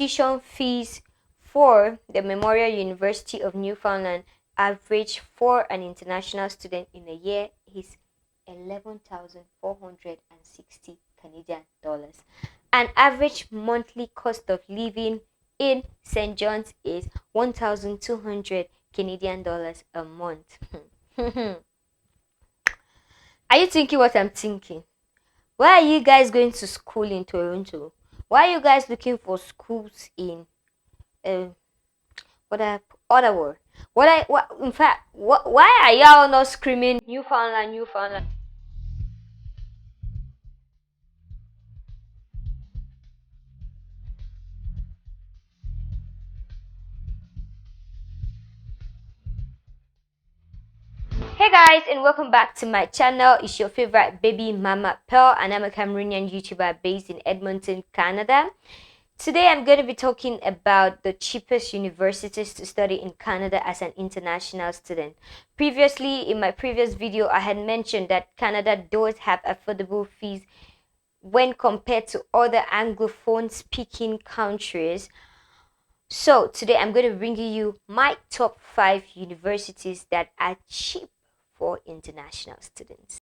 Tuition fees for the Memorial University of Newfoundland average for an international student in a year is 11,460 Canadian dollars. An average monthly cost of living in St. John's is 1,200 Canadian dollars a month. Are you thinking what I'm thinking? Why are you guys going to school in Toronto? Why are you guys looking for schools in Ottawa? Why are y'all not screaming Newfoundland, Newfoundland? Hey guys, and welcome back to my channel. It's your favorite baby mama Pearl, and I'm a Cameroonian YouTuber based in Edmonton, Canada. Today I'm going to be talking about the cheapest universities to study in Canada as an international student. Previously, in my previous video, I had mentioned that Canada does have affordable fees when compared to other Anglophone speaking countries. So today I'm going to bring you my top 5 universities that are cheap for international students.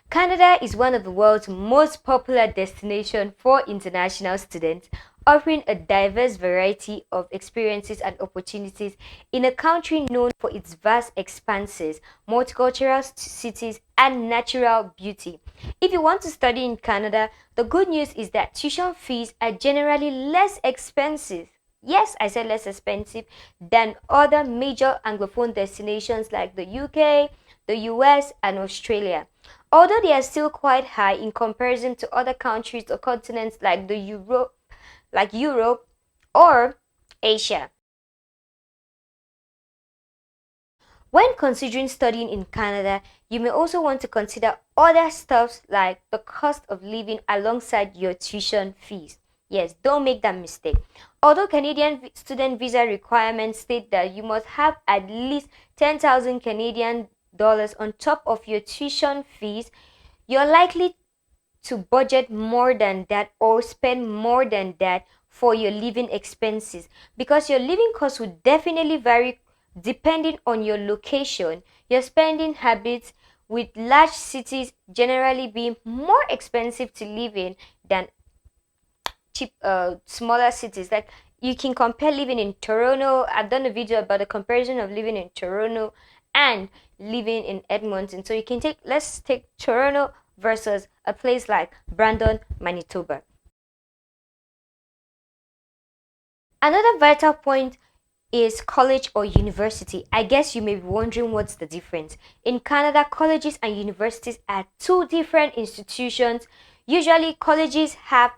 Canada is one of the world's most popular destinations for international students, offering a diverse variety of experiences and opportunities in a country known for its vast expanses, multicultural cities, and natural beauty. If you want to study in Canada, the good news is that tuition fees are generally less expensive. Yes, I said less expensive than other major Anglophone destinations like the UK, the US, and Australia. Although they are still quite high in comparison to other countries or continents like Europe or Asia. When considering studying in Canada, you may also want to consider other stuff like the cost of living alongside your tuition fees. Yes, don't make that mistake. Although Canadian student visa requirements state that you must have at least 10,000 Canadian dollars on top of your tuition fees, you're likely to budget more than that or spend more than that for your living expenses, because your living costs will definitely vary depending on your location, your spending habits, with large cities generally being more expensive to live in than smaller cities. Like, you can compare living in Toronto. I've done a video about the comparison of living in Toronto and living in Edmonton. So you can let's take Toronto versus a place like Brandon, Manitoba. Another vital point is college or university. I guess you may be wondering what's the difference. In Canada, colleges and universities are two different institutions. Usually, colleges have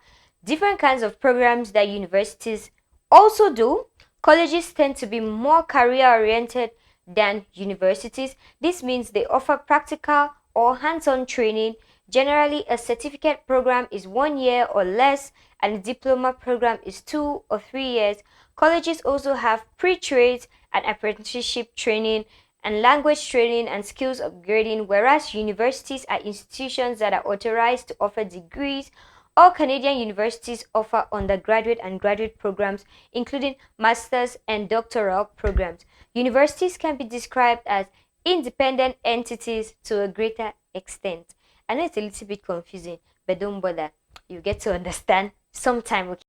different kinds of programs that universities also do. Colleges tend to be more career-oriented than universities. This means they offer practical or hands-on training. Generally, a certificate program is 1 year or less, and a diploma program is 2 or 3 years. Colleges also have pre-trades and apprenticeship training and language training and skills upgrading, whereas universities are institutions that are authorized to offer degrees. All Canadian universities offer undergraduate and graduate programs, including master's and doctoral programs. Universities can be described as independent entities to a greater extent. I know it's a little bit confusing, but don't bother. You get to understand sometime. Okay?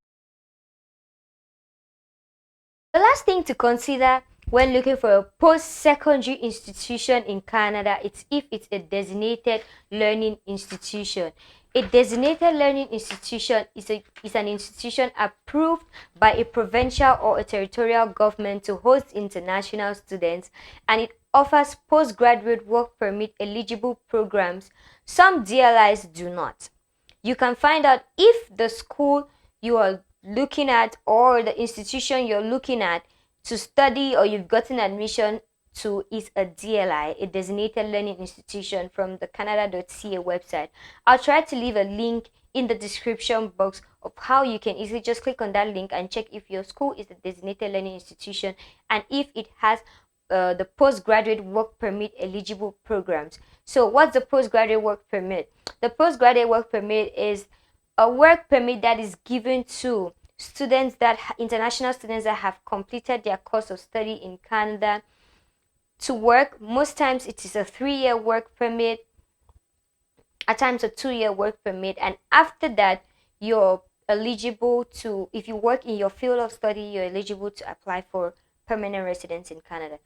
The last thing to consider when looking for a post-secondary institution in Canada is if it's a designated learning institution. A designated learning institution is an institution approved by a provincial or a territorial government to host international students, and it offers postgraduate work permit eligible programs. Some DLIs do not. You can find out if the school you are looking at or the institution you're looking at to study or you've gotten admission to is a DLI, a designated learning institution, from the canada.ca website. I'll try to leave a link in the description box of how you can easily just click on that link and check if your school is a designated learning institution and if it has the postgraduate work permit eligible programs. So what's the postgraduate work permit? The postgraduate work permit is a work permit that is given to international students that have completed their course of study in Canada to work. Most times it is a 3-year work permit, at times a 2-year work permit, and after that you're eligible to, if you work in your field of study, you're eligible to apply for permanent residence in Canada.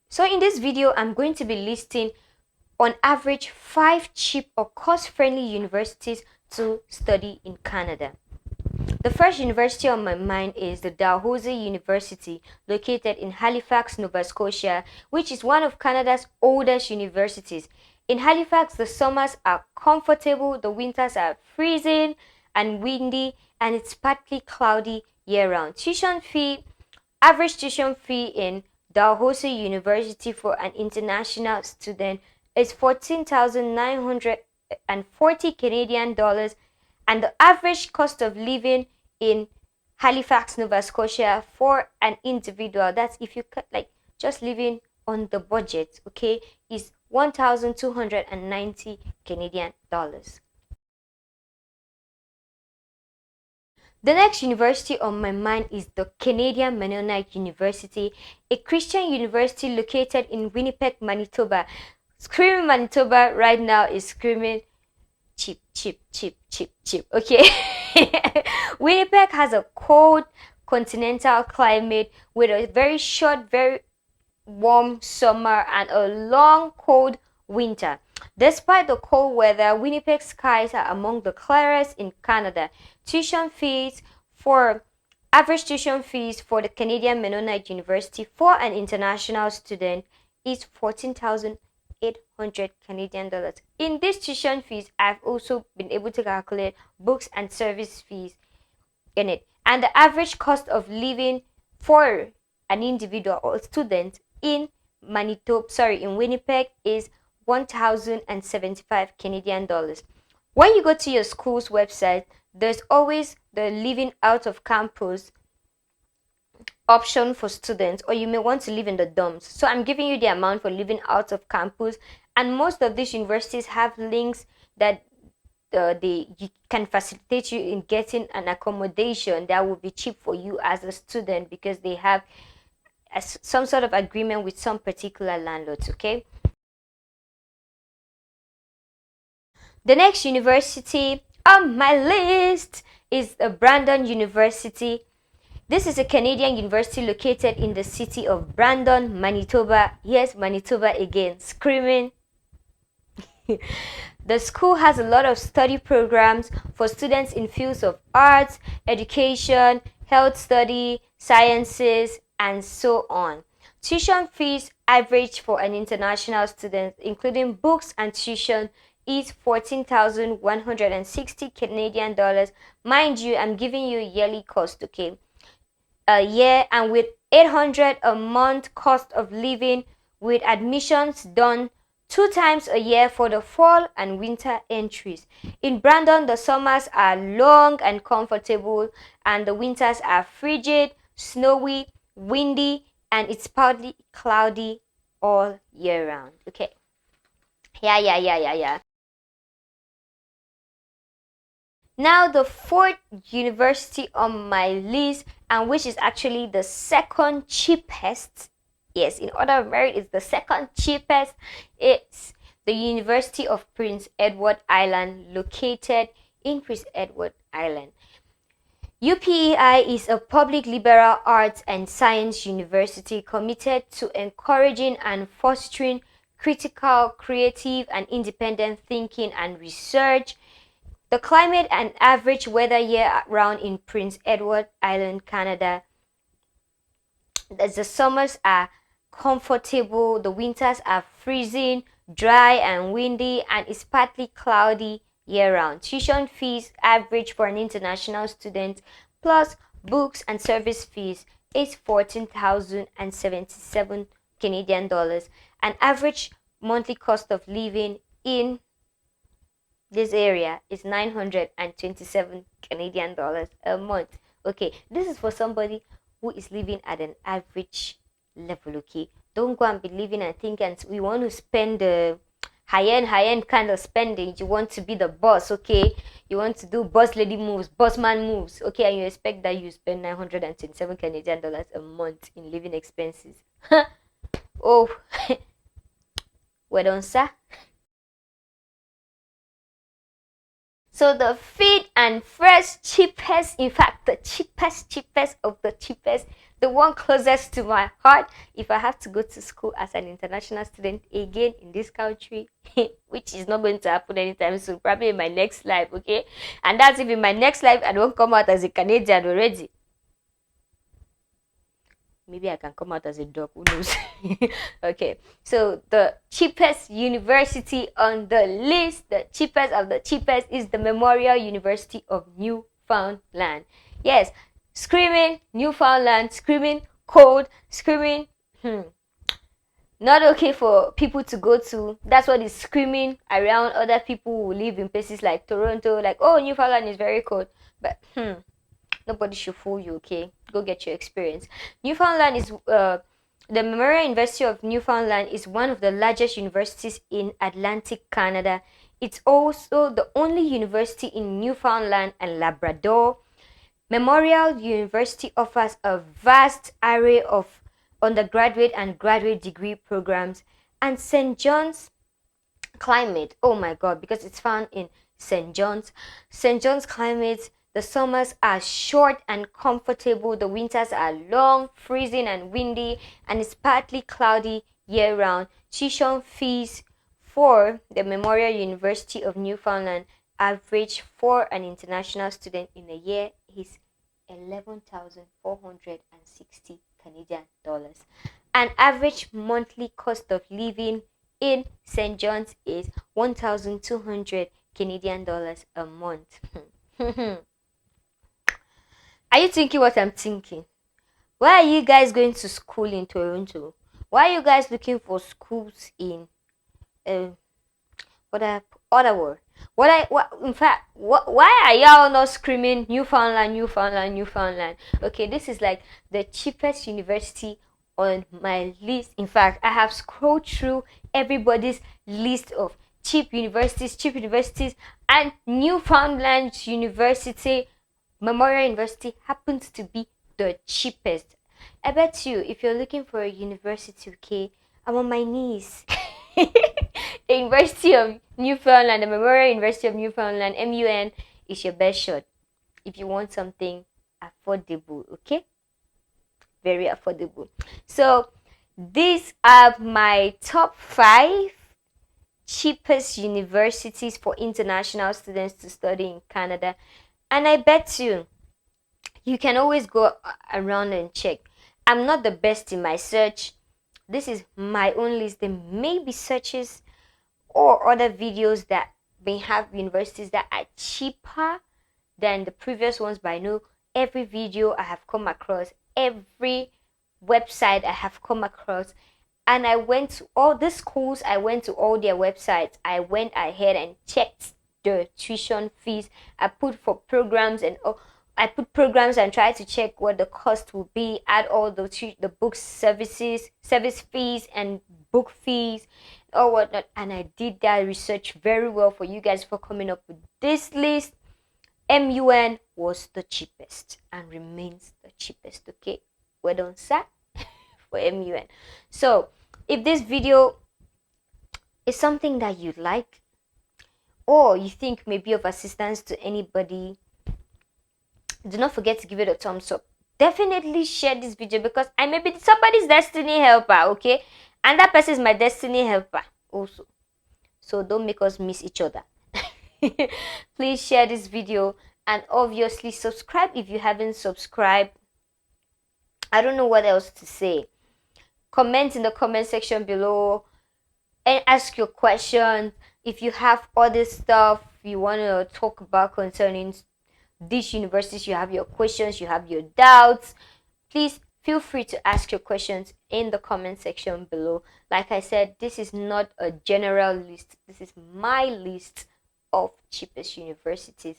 So in this video, I'm going to be listing on average 5 cheap or cost-friendly universities to study in Canada. The first university on my mind is the Dalhousie University, located in Halifax, Nova Scotia, which is one of Canada's oldest universities. In Halifax, the summers are comfortable, the winters are freezing and windy, and it's partly cloudy year-round. Average tuition fee in Dalhousie University for an international student is 14,940 Canadian dollars, and the average cost of living in Halifax, Nova Scotia for an individual, that's if you like just living on the budget, okay, is 1,290 Canadian dollars. The next university on my mind is the Canadian Mennonite University, a Christian university located in Winnipeg, Manitoba. Screaming Manitoba right now is screaming cheap, cheap, cheap, cheap, cheap, okay? Winnipeg has a cold continental climate with a very short, very warm summer and a long, cold winter. Despite the cold weather, Winnipeg's skies are among the clearest in Canada. Average tuition fees for the Canadian Mennonite University for an international student is 14,800 Canadian dollars. In these tuition fees, I've also been able to calculate books and service fees in it. And the average cost of living for an individual or student in Winnipeg is 1,075 Canadian dollars. When you go to your school's website, there's always the living out of campus option for students, or you may want to live in the dorms. So I'm giving you the amount for living out of campus, and most of these universities have links that you can facilitate you in getting an accommodation that will be cheap for you as a student, because they have some sort of agreement with some particular landlords, okay? The next university on my list is Brandon University. This is a Canadian university located in the city of Brandon, Manitoba. Yes, Manitoba again, screaming. The school has a lot of study programs for students in fields of arts, education, health study, sciences, and so on. Tuition fees average for an international student, including books and tuition, is 14,160 Canadian dollars. Mind you, I'm giving you yearly cost, okay? A year, and with 800 a month cost of living, with admissions done 2 times a year for the fall and winter entries. In Brandon, the summers are long and comfortable, and the winters are frigid, snowy, windy, and it's partly cloudy all year round. Okay. Yeah. Now the fourth university on my list, and which is actually the second cheapest, yes, in order of merit, it's the second cheapest, it's the University of Prince Edward Island, located in Prince Edward Island. UPEI is a public liberal arts and science university committed to encouraging and fostering critical, creative, and independent thinking and research. The climate and average weather year-round in Prince Edward Island, Canada, the summers are comfortable, the winters are freezing, dry and windy, and it's partly cloudy year-round. Tuition fees average for an international student, plus books and service fees, is 14,077 Canadian dollars. An average monthly cost of living in this area is 927 Canadian dollars a month. Okay, this is for somebody who is living at an average level, okay? Don't go and be living and think and we want to spend the high-end kind of spending. You want to be the boss, okay? You want to do boss lady moves, boss man moves, okay? And you expect that you spend 927 Canadian dollars a month in living expenses. Oh, well done, sir. So the fifth and first cheapest, in fact, the cheapest of the cheapest, the one closest to my heart, if I have to go to school as an international student again in this country, which is not going to happen anytime soon, probably in my next life, okay? And that's if in my next life I don't come out as a Canadian already. Maybe I can come out as a dog, who knows? Okay, so the cheapest university on the list, the cheapest of the cheapest, is the Memorial University of Newfoundland. Yes, screaming Newfoundland, screaming cold, screaming not okay for people to go to. That's what is screaming around other people who live in places like Toronto, like, oh, Newfoundland is very cold. But nobody should fool you, okay? Go get your experience. Newfoundland is the Memorial University of Newfoundland is one of the largest universities in Atlantic Canada. It's also the only university in Newfoundland and Labrador. Memorial University offers a vast array of undergraduate and graduate degree programs, and St. John's climate, oh my god, because it's found in St. John's. St. John's climate, the summers are short and comfortable, the winters are long, freezing and windy, and it's partly cloudy year-round. Tuition fees for the Memorial University of Newfoundland average for an international student in a year is 11,460 Canadian dollars. An average monthly cost of living in St. John's is 1,200 Canadian dollars a month. Are you thinking what I'm thinking? Why are you guys going to school in Toronto? Why are you guys looking for schools in Ottawa? Why are y'all not screaming Newfoundland, Newfoundland, Newfoundland? Okay, this is like the cheapest university on my list. In fact, I have scrolled through everybody's list of cheap universities, and Newfoundland University, Memorial University, happens to be the cheapest. I bet you, if you're looking for a university, okay, I'm on my knees. The University of Newfoundland, the Memorial University of Newfoundland, MUN, is your best shot if you want something affordable, okay? Very affordable. So these are my top 5 cheapest universities for international students to study in Canada. And I bet you can always go around and check. I'm not the best in my search. This is my own list. There may be searches or other videos that may have universities that are cheaper than the previous ones, but I know every video I have come across, every website I have come across, and I went to all the schools, I went to all their websites, I went ahead and checked the tuition fees. I put for programs and I put programs and try to check what the cost will be, add all the book service fees and book fees or whatnot, and I did that research very well for you guys for coming up with this list. MUN was the cheapest and remains the cheapest, okay? Well done, sir, for MUN. So if this video is something that you like or you think may be of assistance to anybody, do not forget to give it a thumbs up. Definitely share this video because I may be somebody's destiny helper, okay? And that person is my destiny helper also. So don't make us miss each other. Please share this video and obviously subscribe if you haven't subscribed. I don't know what else to say. Comment in the comment section below and ask your questions. If you have other stuff you want to talk about concerning these universities, you have your questions, you have your doubts, please feel free to ask your questions in the comment section below. Like I said, this is not a general list. This is my list of cheapest universities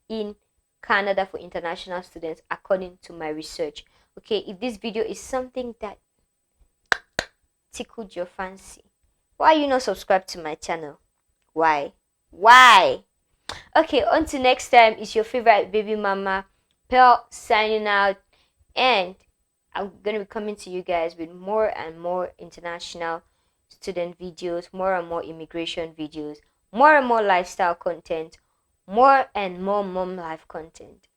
in Canada for international students according to my research. Okay, if this video is something that tickled your fancy, Why are you not subscribed to my channel? Why? Okay, until next time, it's your favorite baby mama, Pearl, signing out, and I'm gonna be coming to you guys with more and more international student videos, more and more immigration videos, more and more lifestyle content, more and more mom life content.